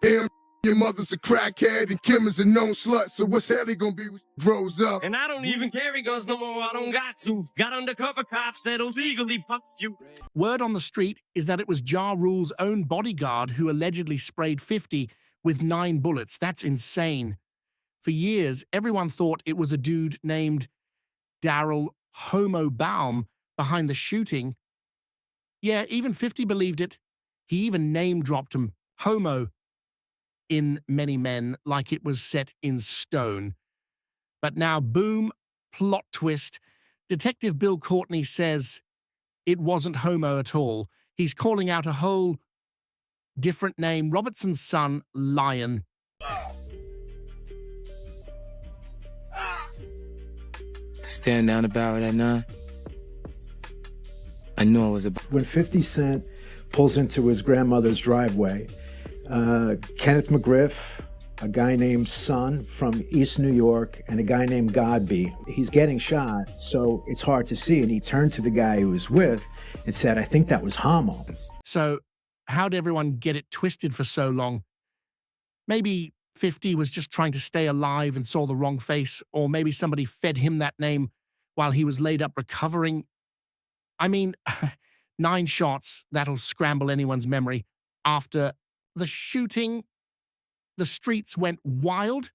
Him, your mother's a crackhead and Kim is a known slut. So what's Haley gonna be when she grows up? And I don't even carry guns no more, I don't got to. Got undercover cops that'll legally pop you. Word on the street is that it was Ja Rule's own bodyguard who allegedly sprayed 50 with 9 bullets. That's insane. For years, everyone thought it was a dude named Daryl Homo Baum behind the shooting. Yeah, even 50 believed it. He even name-dropped him, Homo, in Many Men, like it was set in stone. But now, boom, plot twist. Detective Bill Courtney says it wasn't Homo at all. He's calling out a whole different name, Robertson's son, Lion. Staring down the barrel at 9. I knew I was about. When 50 Cent pulls into his grandmother's driveway, Kenneth McGriff, a guy named Son from East New York, and a guy named Godby, he's getting shot, so it's hard to see. And he turned to the guy he was with and said, I think that was Homo. So how'd everyone get it twisted for so long? Maybe 50 was just trying to stay alive and saw the wrong face, or maybe somebody fed him that name while he was laid up recovering. I mean, 9 shots, that'll scramble anyone's memory. After the shooting, the streets went wild.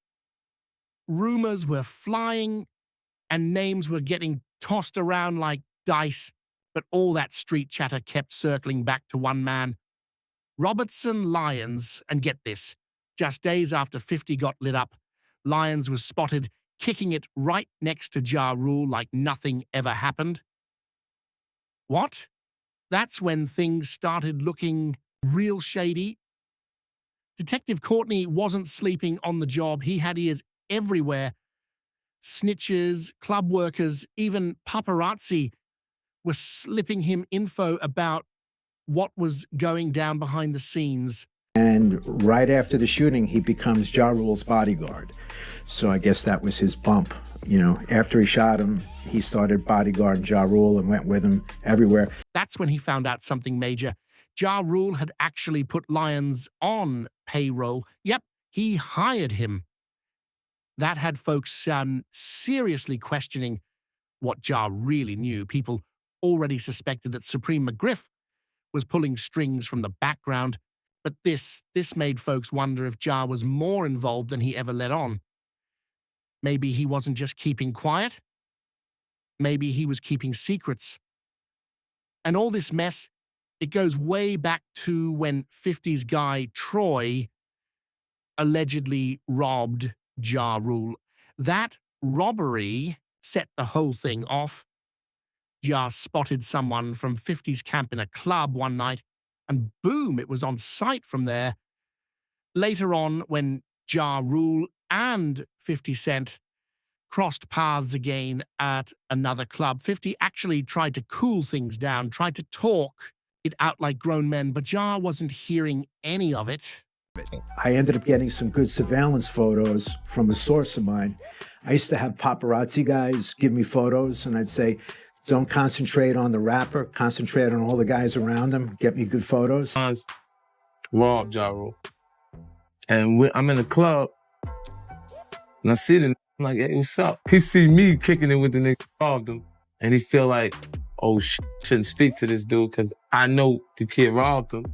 Rumors were flying and names were getting tossed around like dice, but all that street chatter kept circling back to one man, Robertson Lyons. And get this, just days after 50 got lit up, Lyons was spotted kicking it right next to Ja Rule like nothing ever happened. What? That's when things started looking real shady. Detective Courtney wasn't sleeping on the job. He had ears everywhere. Snitches, club workers, even paparazzi were slipping him info about what was going down behind the scenes. And right after the shooting, he becomes Ja Rule's bodyguard. So I guess that was his bump. You know, after he shot him, he started bodyguarding Ja Rule and went with him everywhere. That's when he found out something major. Ja Rule had actually put Lyons on payroll. Yep, he hired him. That had folks seriously questioning what Ja really knew. People already suspected that Supreme McGriff was pulling strings from the background, but this made folks wonder if Ja was more involved than he ever let on. Maybe he wasn't just keeping quiet. Maybe he was keeping secrets. And all this mess, it goes way back to when 50's guy Troy allegedly robbed Ja Rule. That robbery set the whole thing off. Ja spotted someone from 50's camp in a club one night, and boom, it was on sight from there. Later on, when Ja Rule and 50 Cent crossed paths again at another club, 50 actually tried to cool things down, tried to talk it out like grown men, but Ja wasn't hearing any of it. I ended up getting some good surveillance photos from a source of mine. I used to have paparazzi guys give me photos, and I'd say, don't concentrate on the rapper, concentrate on all the guys around him, get me good photos. Robbed Ja Rule. And I'm in a club, and I see the I'm like, hey, what's up? He see me kicking it with the nigga robbed him, and he feel like, oh, shouldn't speak to this dude because I know the kid robbed him.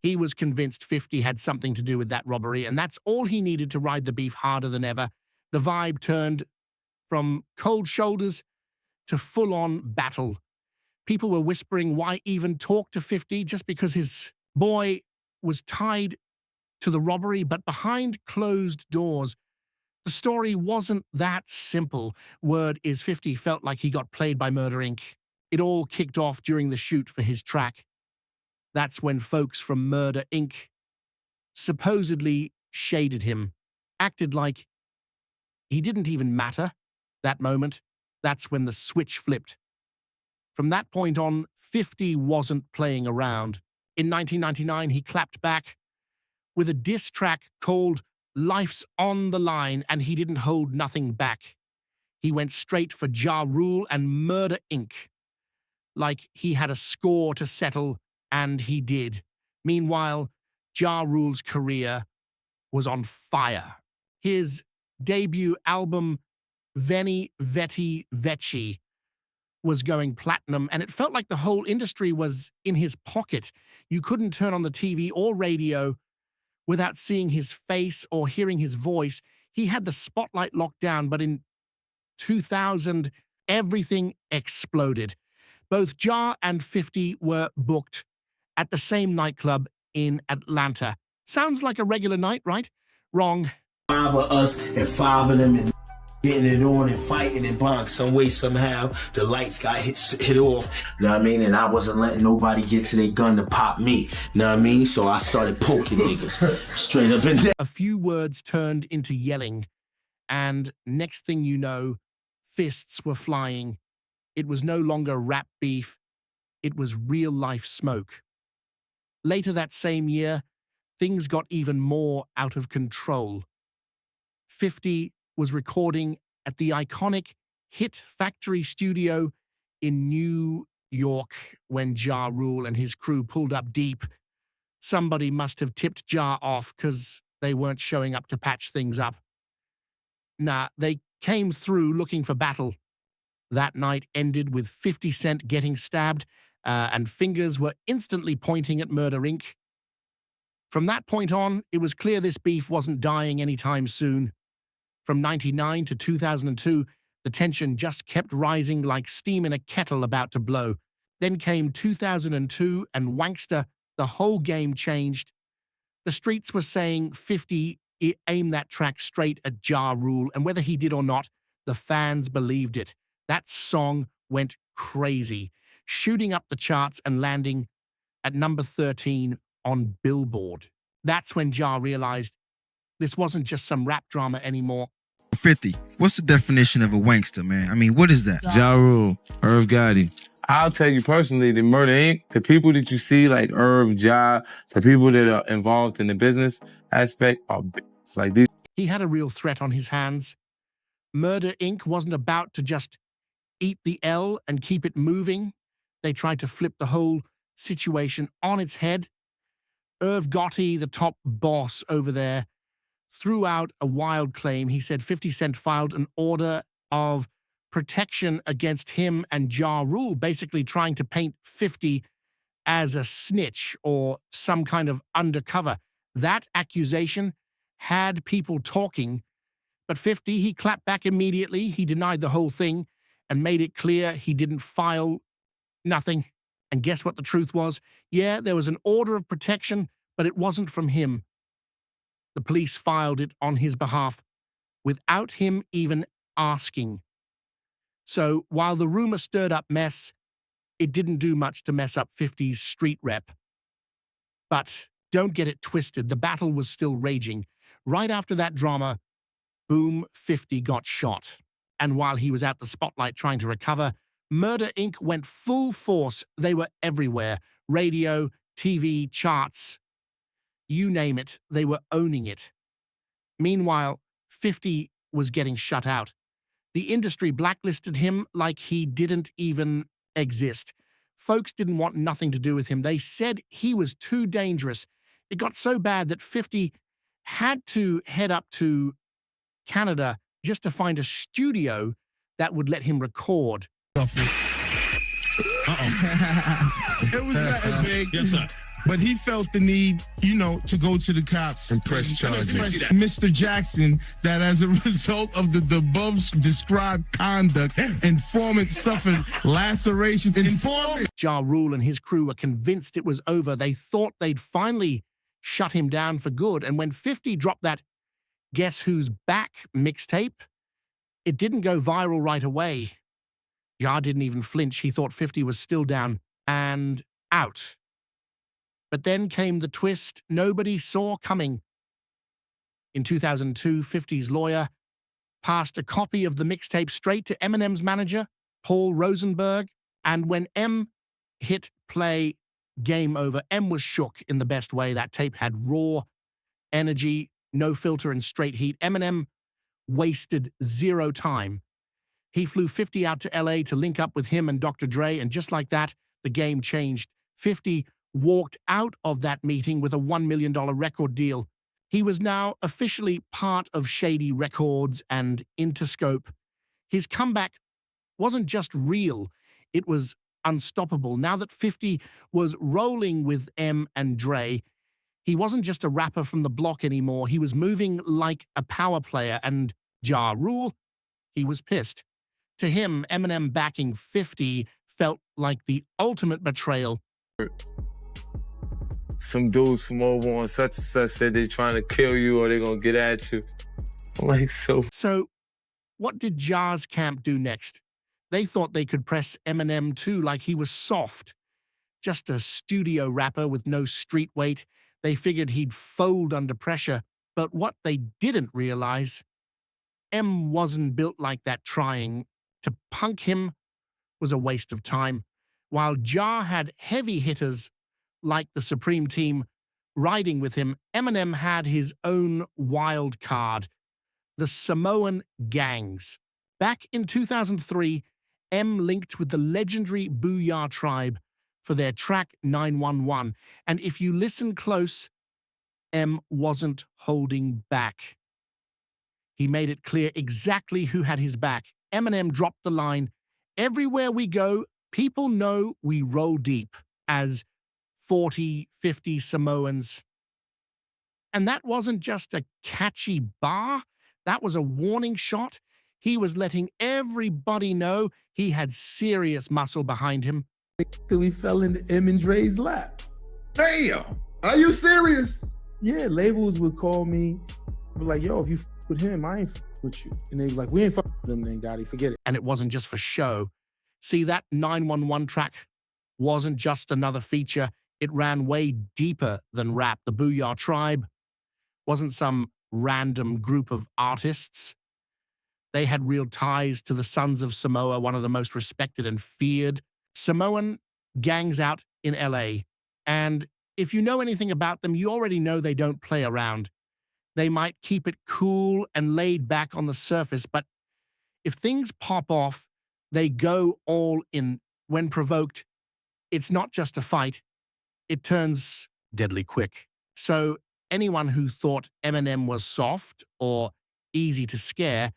He was convinced 50 had something to do with that robbery, and that's all he needed to ride the beef harder than ever. The vibe turned from cold shoulders to full-on battle. People were whispering why even talk to 50 just because his boy was tied to the robbery, but behind closed doors, the story wasn't that simple. Word is 50 felt like he got played by Murder, Inc. It all kicked off during the shoot for his track. That's when folks from Murder, Inc. supposedly shaded him, acted like he didn't even matter. That moment, that's when the switch flipped. From that point on, 50 wasn't playing around. In 1999, he clapped back with a diss track called Life's on the Line, and he didn't hold nothing back. He went straight for Ja Rule and Murder, Inc. Like he had a score to settle, and he did. Meanwhile, Ja Rule's career was on fire. His debut album, Veni Veti Veci, was going platinum, and it felt like the whole industry was in his pocket. You couldn't turn on the TV or radio without seeing his face or hearing his voice. He had the spotlight locked down, but in 2000, everything exploded. Both Ja and 50 were booked at the same nightclub in Atlanta. Sounds like a regular night, right? Wrong. 5 of us and 5 of them and getting it on and fighting and bond. Some way, somehow, the lights got hit off. Know what I mean? And I wasn't letting nobody get to their gun to pop me. Know what I mean? So I started poking niggas straight up and down. A few words turned into yelling, and next thing you know, fists were flying. It was no longer rap beef. It was real-life smoke. Later that same year, things got even more out of control. 50 was recording at the iconic Hit Factory studio in New York when Ja Rule and his crew pulled up deep. Somebody must have tipped Ja off because they weren't showing up to patch things up. Nah, they came through looking for battle. That night ended with 50 Cent getting stabbed, and fingers were instantly pointing at Murder Inc. From that point on, it was clear this beef wasn't dying anytime soon. From 99 to 2002, the tension just kept rising like steam in a kettle about to blow. Then came 2002 and Wankster, the whole game changed. The streets were saying 50 aimed that track straight at Ja Rule, and whether he did or not, the fans believed it. That song went crazy, shooting up the charts and landing at number 13 on Billboard. That's when Ja realized this wasn't just some rap drama anymore. 50. What's the definition of a wankster, man? I mean, what is that? Ja Rule, Irv Gotti. I'll tell you personally, the Murder Inc., the people that you see like Irv, Ja, the people that are involved in the business aspect are it's like these. He had a real threat on his hands. Murder Inc. wasn't about to just eat the L and keep it moving. They tried to flip the whole situation on its head. Irv Gotti, the top boss over there, threw out a wild claim. He said 50 Cent filed an order of protection against him and Ja Rule, basically trying to paint 50 as a snitch or some kind of undercover. That accusation had people talking, but 50, he clapped back immediately. He denied the whole thing and made it clear he didn't file nothing. And guess what the truth was? Yeah, there was an order of protection, but it wasn't from him. The police filed it on his behalf without him even asking. So while the rumor stirred up mess, it didn't do much to mess up 50's street rep. But don't get it twisted, the battle was still raging. Right after that drama, boom, 50 got shot. And while he was out the spotlight trying to recover, Murder Inc. went full force. They were everywhere. Radio, TV, charts. You name it, they were owning it. Meanwhile, 50 was getting shut out. The industry blacklisted him like he didn't even exist. Folks didn't want nothing to do with him. They said he was too dangerous. It got so bad that 50 had to head up to Canada just to find a studio that would let him record. It was nothing big. Yes, sir. But he felt the need, to go to the cops And press charges. Mr. Jackson, that as a result of the above described conduct, informant suffered lacerations. Informant. Ja Rule and his crew were convinced it was over. They thought they'd finally shut him down for good. And when 50 dropped that Guess Who's Back mixtape, it didn't go viral right away. Ja didn't even flinch. He thought 50 was still down and out. But then came the twist nobody saw coming. In 2002, 50's lawyer passed a copy of the mixtape straight to Eminem's manager, Paul Rosenberg, and when M hit play, game over, M was shook in the best way. That tape had raw energy, no filter, and straight heat. Eminem wasted zero time. He flew 50 out to LA to link up with him and Dr. Dre, and just like that, the game changed. 50 walked out of that meeting with a $1 million record deal. He was now officially part of Shady Records and Interscope. His comeback wasn't just real, it was unstoppable. Now that 50 was rolling with M and Dre, he wasn't just a rapper from the block anymore. He was moving like a power player, and Ja Rule, he was pissed. To him, Eminem backing 50 felt like the ultimate betrayal. Some dudes from over on such and such said they're trying to kill you or they're gonna get at you. I'm like, So, what did Ja's camp do next? They thought they could press Eminem too, like he was soft. Just a studio rapper with no street weight. They figured he'd fold under pressure. But what they didn't realize, M wasn't built like that. Trying to punk him was a waste of time. While Ja had heavy hitters like the Supreme Team riding with him, Eminem had his own wild card, the Samoan gangs. Back in 2003, M linked with the legendary Booyah Tribe for their track 911. And if you listen close, M wasn't holding back. He made it clear exactly who had his back. Eminem dropped the line, "Everywhere we go, people know we roll deep," as 40, 50 Samoans. And that wasn't just a catchy bar, that was a warning shot. He was letting everybody know he had serious muscle behind him. We fell into M and Dre's lap. Damn! Are you serious? Yeah, labels would call me, be like, yo, if you with him, I ain't with you. And they were like, we ain't with him then, Gotti, forget it. And it wasn't just for show. See, that 911 track wasn't just another feature. It ran way deeper than rap. The Booyah Tribe wasn't some random group of artists. They had real ties to the Sons of Samoa, one of the most respected and feared Samoan gangs out in LA. And if you know anything about them, you already know they don't play around. They might keep it cool and laid back on the surface, but if things pop off, they go all in. When provoked, it's not just a fight, it turns deadly quick. So anyone who thought Eminem was soft or easy to scare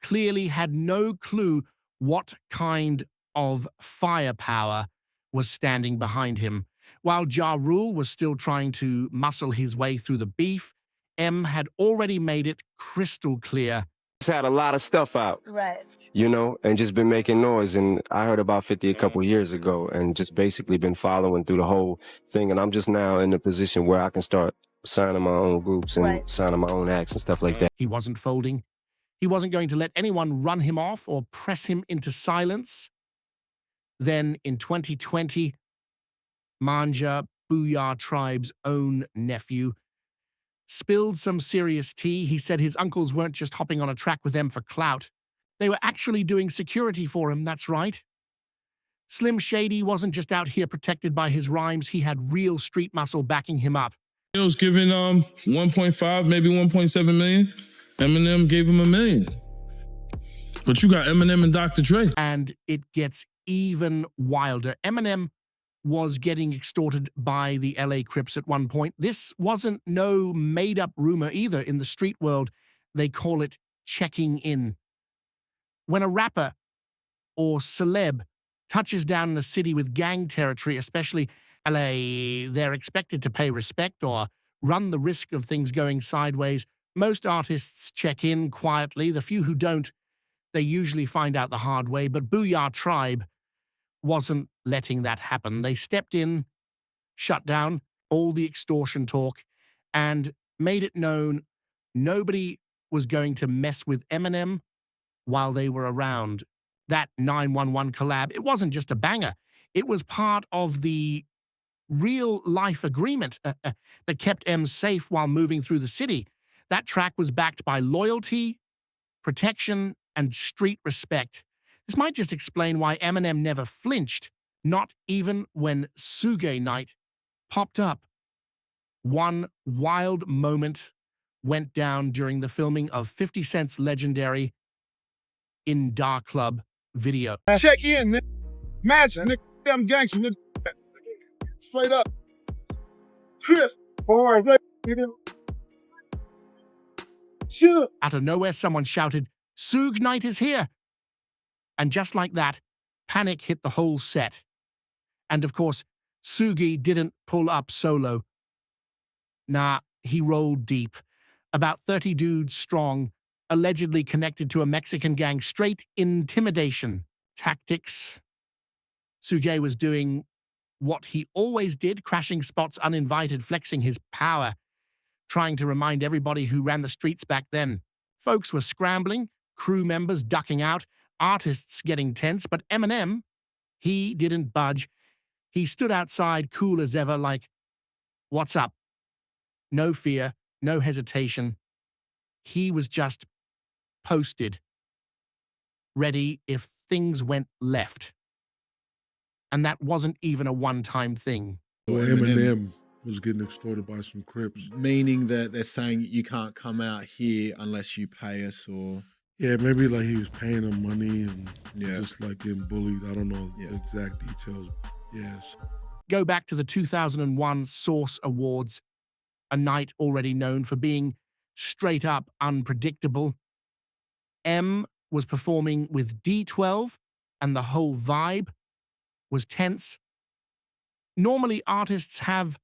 clearly had no clue what kind of firepower was standing behind him. While Ja Rule was still trying to muscle his way through the beef, M had already made it crystal clear. He's had a lot of stuff out. Right. You know, and just been making noise. And I heard about 50 a couple years ago and just basically been following through the whole thing. And I'm just now in the position where I can start signing my own groups and signing my own acts and stuff like that. He wasn't folding. He wasn't going to let anyone run him off or press him into silence. Then in 2020, Manja, Booyah Tribe's own nephew, spilled some serious tea. He said his uncles weren't just hopping on a track with them for clout. They were actually doing security for him, that's right. Slim Shady wasn't just out here protected by his rhymes. He had real street muscle backing him up. He was given 1.5, maybe 1.7 million. Eminem gave him $1 million. But you got Eminem and Dr. Dre. And it gets even wilder. Eminem was getting extorted by the LA Crips at one point. This wasn't no made-up rumor either. In the street world, they call it checking in. When a rapper or celeb touches down in a city with gang territory, especially LA, they're expected to pay respect or run the risk of things going sideways. Most artists check in quietly. The few who don't, they usually find out the hard way. But Booyah Tribe wasn't letting that happen. They stepped in, shut down all the extortion talk, and made it known nobody was going to mess with Eminem while they were around. That 911 collab, it wasn't just a banger. It was part of the real-life agreement that kept M safe while moving through the city. That track was backed by loyalty, protection, and street respect. This might just explain why Eminem never flinched, not even when Suge Night popped up. One wild moment went down during the filming of 50 Cent's legendary In Da Club video. Check in, nigga. Imagine, nigga. I'm gangster, nigga. Straight up. Chris. All right, nigga. Out of nowhere, someone shouted, "Suge Knight is here!" And just like that, panic hit the whole set. And of course, Sugi didn't pull up solo. Nah, he rolled deep. About 30 dudes strong, allegedly connected to a Mexican gang, straight intimidation tactics. Suge was doing what he always did, crashing spots uninvited, flexing his power, trying to remind everybody who ran the streets back then. Folks were scrambling, crew members ducking out, artists getting tense, but Eminem, he didn't budge. He stood outside, cool as ever, like, "What's up?" No fear, no hesitation. He was just posted, ready if things went left. And that wasn't even a one-time thing. Eminem was getting extorted by some Crips. Meaning that they're saying you can't come out here unless you pay us, or... Yeah, maybe like he was paying them money and just like getting bullied. I don't know the exact details. Yes. Go back to the 2001 Source Awards, a night already known for being straight up unpredictable. M was performing with D12, and the whole vibe was tense. Normally, artists have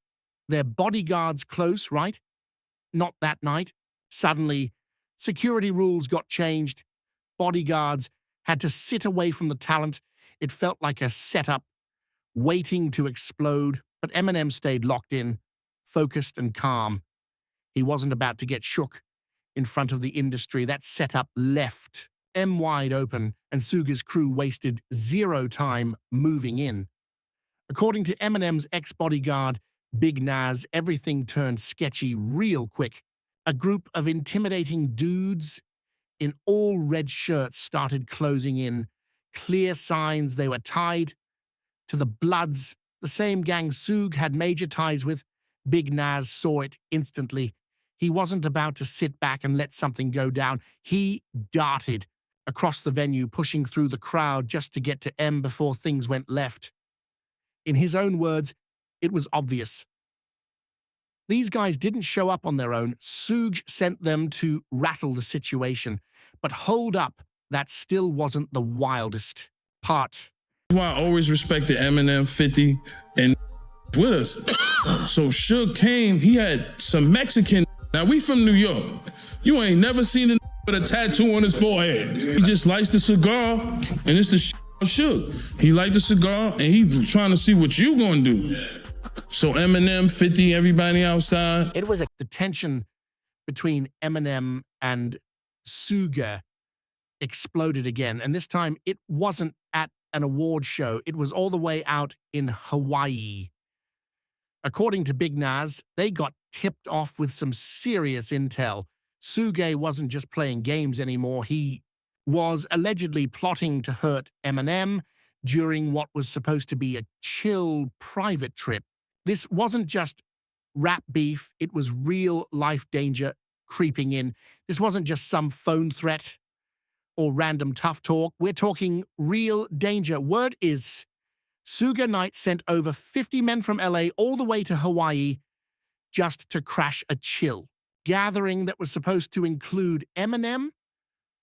their bodyguards close, right? Not that night. Suddenly, security rules got changed. Bodyguards had to sit away from the talent. It felt like a setup, waiting to explode. But Eminem stayed locked in, focused and calm. He wasn't about to get shook in front of the industry. That setup left M wide open, and Suga's crew wasted zero time moving in. According to Eminem's ex-bodyguard, Big Nas, everything turned sketchy real quick. A group of intimidating dudes in all red shirts started closing in, clear signs they were tied to the Bloods, the same gang Suge had major ties with. Big Nas saw it instantly. He wasn't about to sit back and let something go down. He darted across the venue, pushing through the crowd just to get to M before things went left. In his own words, it was obvious. These guys didn't show up on their own. Suge sent them to rattle the situation. But hold up, that still wasn't the wildest part. That's why I always respected Eminem, 50, and with us. So Suge came, he had some Mexican. Now we from New York. You ain't never seen a with a tattoo on his forehead. He just lights the cigar, and it's the Suge. He light the cigar, and he trying to see what you gonna do. So Eminem, 50, everybody outside. It was the tension between Eminem and Suga exploded again. And this time it wasn't at an award show. It was all the way out in Hawaii. According to Big Nas, they got tipped off with some serious intel. Suge wasn't just playing games anymore. He was allegedly plotting to hurt Eminem during what was supposed to be a chill private trip. This wasn't just rap beef. It was real life danger creeping in. This wasn't just some phone threat or random tough talk. We're talking real danger. Word is Suge Knight sent over 50 men from LA all the way to Hawaii just to crash a chill gathering that was supposed to include Eminem,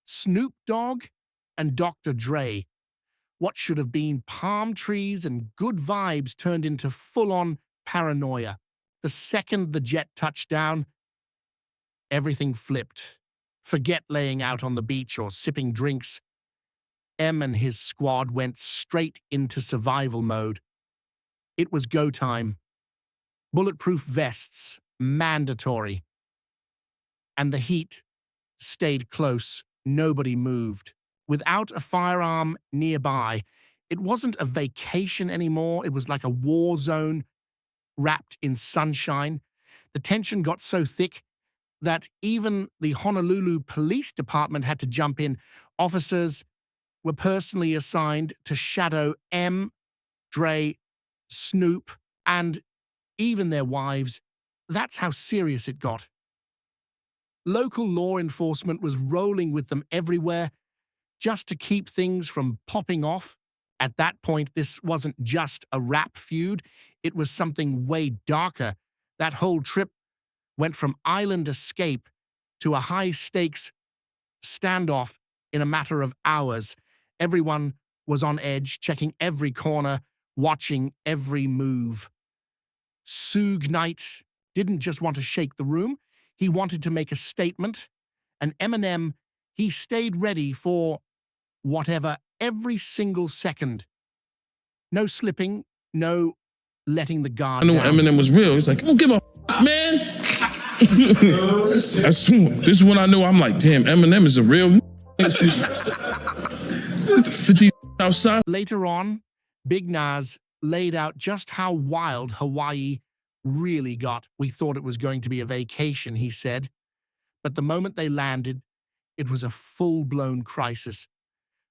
Snoop Dogg, and Dr. Dre. What should have been palm trees and good vibes turned into full-on paranoia. The second the jet touched down, everything flipped. Forget laying out on the beach or sipping drinks. M and his squad went straight into survival mode. It was go time. Bulletproof vests, mandatory. And the heat stayed close. Nobody moved. Without a firearm nearby, it wasn't a vacation anymore. It was like a war zone wrapped in sunshine. The tension got so thick that even the Honolulu Police Department had to jump in. Officers were personally assigned to shadow M, Dre, Snoop, and even their wives. That's how serious it got. Local law enforcement was rolling with them everywhere just to keep things from popping off. At that point, this wasn't just a rap feud. It was something way darker. That whole trip went from island escape to a high-stakes standoff in a matter of hours. Everyone was on edge, checking every corner, watching every move. Suge Knight didn't just want to shake the room, he wanted to make a statement. And Eminem, he stayed ready for whatever every single second. No slipping, no letting the guard I knew down. Eminem was real. He's like, I don't give a man. This is when I knew. I'm like, damn, Eminem is a real 50 outside. Later on, Big Nas laid out just how wild Hawaii really got. We thought it was going to be a vacation, he said. But the moment they landed, it was a full-blown crisis.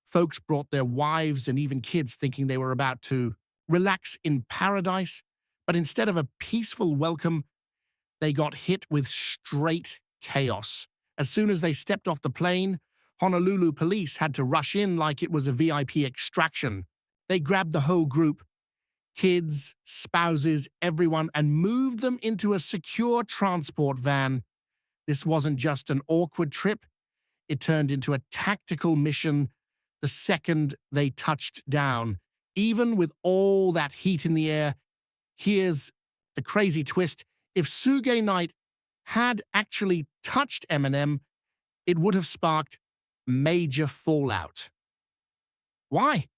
Folks brought their wives and even kids thinking they were about to relax in paradise, but instead of a peaceful welcome, they got hit with straight chaos. As soon as they stepped off the plane, Honolulu police had to rush in like it was a VIP extraction. They grabbed the whole group, kids, spouses, everyone, and moved them into a secure transport van. This wasn't just an awkward trip. It turned into a tactical mission the second they touched down. Even with all that heat in the air, here's the crazy twist. If Suge Knight had actually touched Eminem, it would have sparked major fallout. Why?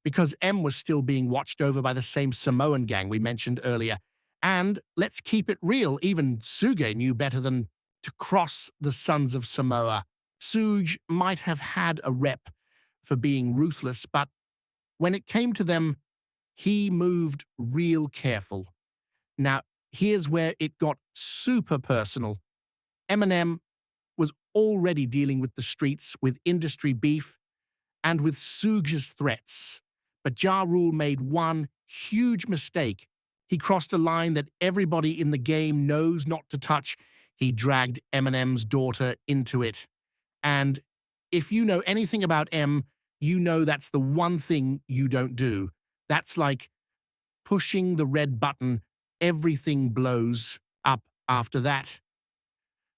Because M was still being watched over by the same Samoan gang we mentioned earlier. And let's keep it real, even Suge knew better than to cross the Sons of Samoa. Suge might have had a rep for being ruthless, but when it came to them, he moved real careful. Now, here's where it got super personal. Eminem was already dealing with the streets, with industry beef, and with Suge's threats. But Ja Rule made one huge mistake. He crossed a line that everybody in the game knows not to touch. He dragged Eminem's daughter into it. And if you know anything about M, you know that's the one thing you don't do. That's like pushing the red button. Everything blows up after that.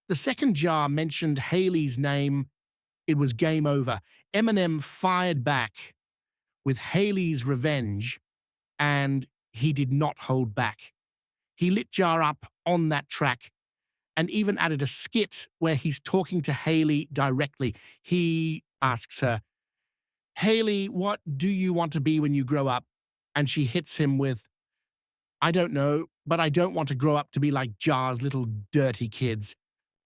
The second jar mentioned Haley's name. It was game over. Eminem fired back with Haley's revenge, and he did not hold back. He lit Ja up on that track and even added a skit where he's talking to Haley directly. He asks her, "Haley, what do you want to be when you grow up?" And she hits him with, "I don't know, but I don't want to grow up to be like Ja's little dirty kids."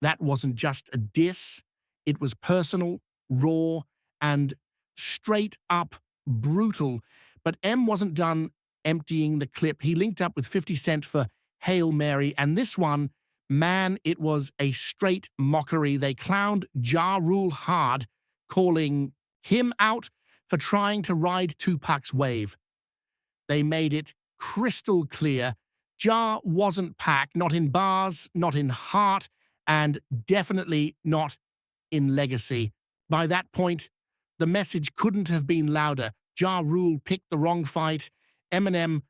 That wasn't just a diss. It was personal, raw, and straight up brutal. But M wasn't done emptying the clip. He linked up with 50 Cent for Hail Mary, and this one, man, it was a straight mockery. They clowned Ja Rule hard, calling him out for trying to ride Tupac's wave. They made it crystal clear Ja wasn't Pac, not in bars, not in heart, and definitely not in legacy. By that point, the message couldn't have been louder. Ja Rule picked the wrong fight. Eminem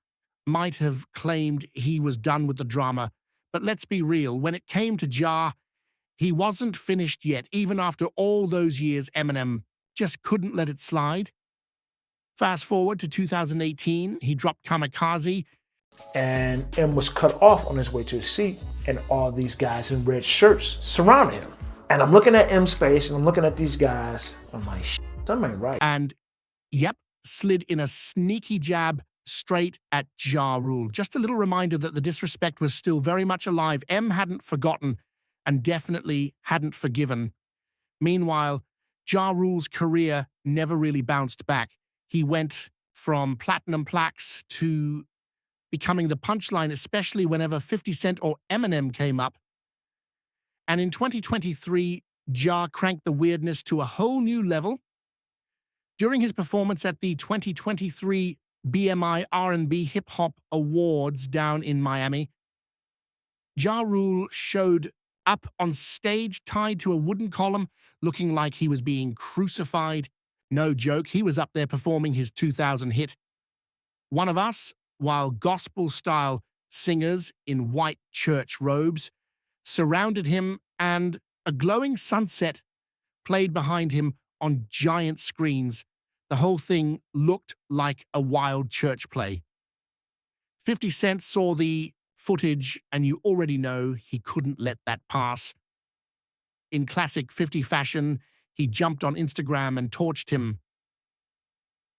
might have claimed he was done with the drama. But let's be real, when it came to Ja, he wasn't finished yet. Even after all those years, Eminem just couldn't let it slide. Fast forward to 2018, he dropped Kamikaze. And M was cut off on his way to his seat, and all these guys in red shirts surrounded him. And I'm looking at M's face, and I'm looking at these guys. I'm like, something ain't right. And, yep, slid in a sneaky jab straight at Ja Rule. Just a little reminder that the disrespect was still very much alive. M hadn't forgotten and definitely hadn't forgiven. Meanwhile, Ja Rule's career never really bounced back. He went from platinum plaques to becoming the punchline, especially whenever 50 Cent or Eminem came up. And in 2023, Ja cranked the weirdness to a whole new level. During his performance at the 2023 BMI R&B Hip Hop Awards down in Miami, Ja Rule showed up on stage tied to a wooden column, looking like he was being crucified. No joke, he was up there performing his 2000 hit, One of Us, while gospel-style singers in white church robes surrounded him and A glowing sunset played behind him on giant screens. The whole thing looked like a wild church play. 50 Cent saw the footage, and you already know he couldn't let that pass. In classic 50 fashion, he jumped on Instagram and torched him.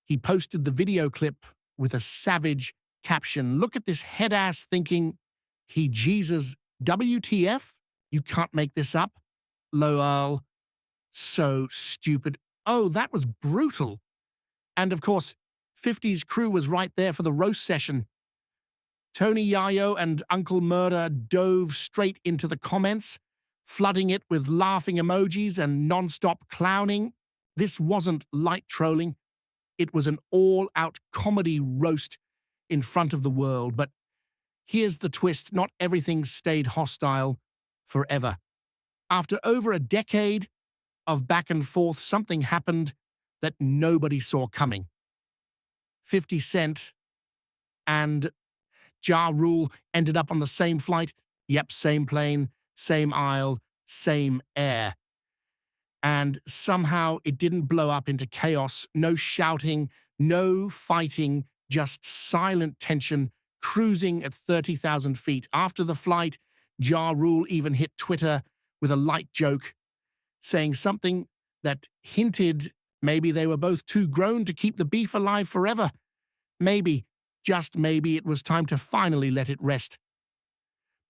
He posted the video clip with a savage caption. Look at this head-ass thinking he Jesus WTF? You can't make this up. Lol. So stupid. Oh, that was brutal. And of course, 50's crew was right there for the roast session. Tony Yayo and Uncle Murder dove straight into the comments, flooding it with laughing emojis and non-stop clowning. This wasn't light trolling. It was an all-out comedy roast in front of the world. But here's the twist. Not everything stayed hostile forever. After over a decade of back and forth, something happened that nobody saw coming. 50 Cent and Ja Rule ended up on the same flight. Yep, same plane, same aisle, same air. And somehow it didn't blow up into chaos. No shouting, no fighting, just silent tension cruising at 30,000 feet. After the flight, Ja Rule even hit Twitter with a light joke, saying something that hinted maybe they were both too grown to keep the beef alive forever. Maybe, just maybe, it was time to finally let it rest.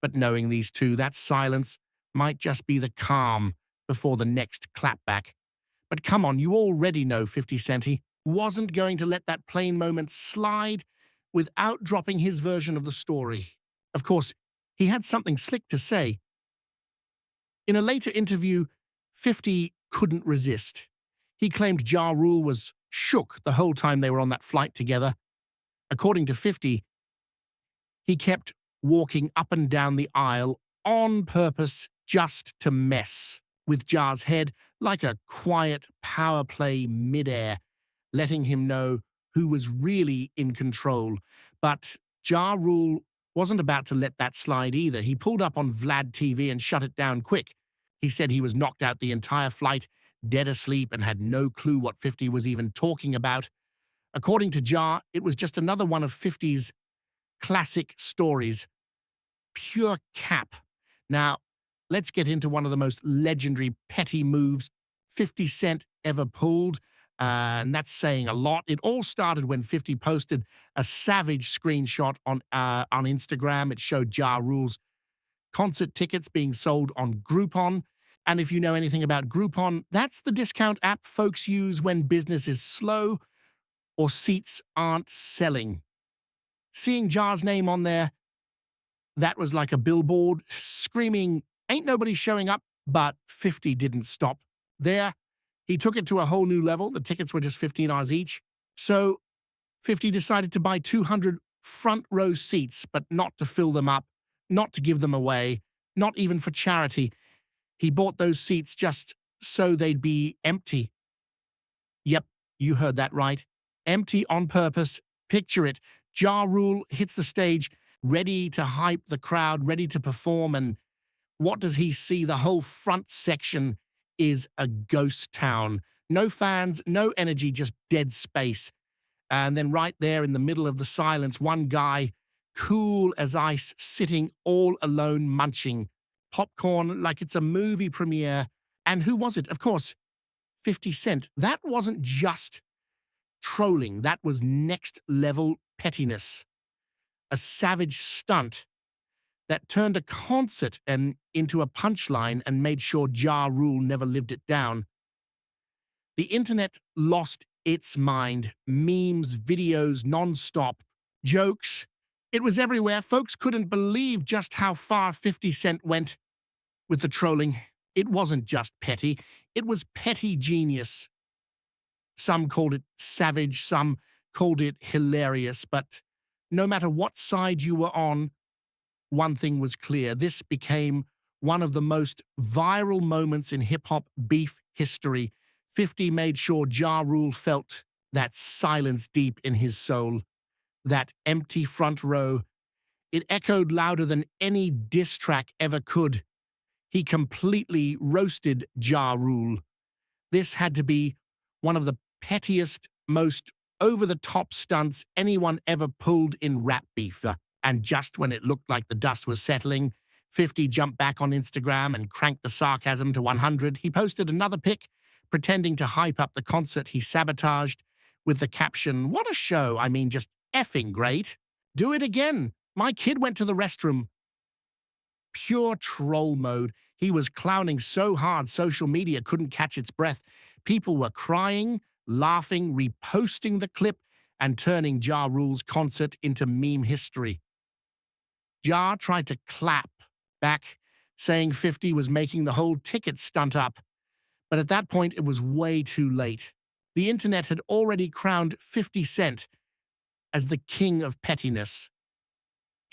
But knowing these two, that silence might just be the calm before the next clapback. But come on, you already know 50 Cent wasn't going to let that plain moment slide without dropping his version of the story. Of course, he had something slick to say. In a later interview, 50 couldn't resist. He claimed Ja Rule was shook the whole time they were on that flight together. According to 50, he kept walking up and down the aisle on purpose just to mess with Ja's head like a quiet power play midair, letting him know who was really in control. But Ja Rule wasn't about to let that slide either. He pulled up on Vlad TV and shut it down quick. He said he was knocked out the entire flight, dead asleep, and had no clue what 50 was even talking about. According to Ja, it was just another one of 50's classic stories. Pure cap. Now, let's get into one of the most legendary petty moves 50 Cent ever pulled, and that's saying a lot. It all started when 50 posted a savage screenshot on Instagram. It showed Ja Rule's concert tickets being sold on Groupon. And if you know anything about Groupon, that's the discount app folks use when business is slow or seats aren't selling. Seeing Ja's name on there, that was like a billboard screaming, ain't nobody showing up, but 50 didn't stop there. He took it to a whole new level. The tickets were just $15 each. So 50 decided to buy 200 front row seats, but not to fill them up, not to give them away, not even for charity. He bought those seats just so they'd be empty. Yep, you heard that right. Empty on purpose. Picture it. Ja Rule hits the stage, ready to hype the crowd, ready to perform, and what does he see? The whole front section is a ghost town. No fans, no energy, just dead space. And then right there in the middle of the silence, one guy, cool as ice, sitting all alone, munching popcorn like it's a movie premiere. And who was it? Of course, 50 Cent. That wasn't just trolling. That was next-level pettiness. A savage stunt that turned a concert into a punchline and made sure Ja Rule never lived it down. The internet lost its mind. Memes, videos, non-stop, jokes. It was everywhere. Folks couldn't believe just how far 50 Cent went with the trolling. It wasn't just petty. It was petty genius. Some called it savage, some called it hilarious, but no matter what side you were on, one thing was clear. This became one of the most viral moments in hip-hop beef history. 50 made sure Ja Rule felt that silence deep in his soul, that empty front row. It echoed louder than any diss track ever could. he completely roasted Ja Rule. This had to be one of the pettiest, most over-the-top stunts anyone ever pulled in rap beef. And just when it looked like the dust was settling, 50 jumped back on Instagram and cranked the sarcasm to 100. He posted another pic, pretending to hype up the concert he sabotaged, with the caption, "What a show, I mean, just effing great. Do it again. My kid went to the restroom." Pure troll mode. He was clowning so hard social media couldn't catch its breath. People were crying, laughing, reposting the clip, and turning Ja Rule's concert into meme history. Ja tried to clap back, saying 50 was making the whole ticket stunt up. But at that point, it was way too late. The internet had already crowned 50 Cent as the king of pettiness.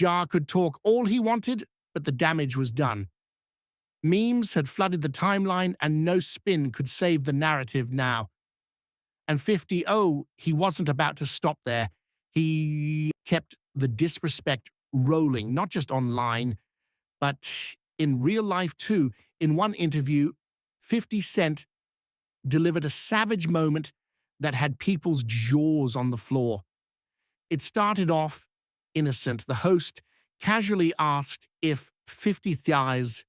Ja could talk all he wanted, but the damage was done. Memes had flooded the timeline, and no spin could save the narrative now. And 50, he wasn't about to stop there. He kept the disrespect rolling, not just online, but in real life too. In one interview, 50 Cent delivered a savage moment that had people's jaws on the floor. It started off innocent. The host casually asked if 50 thighs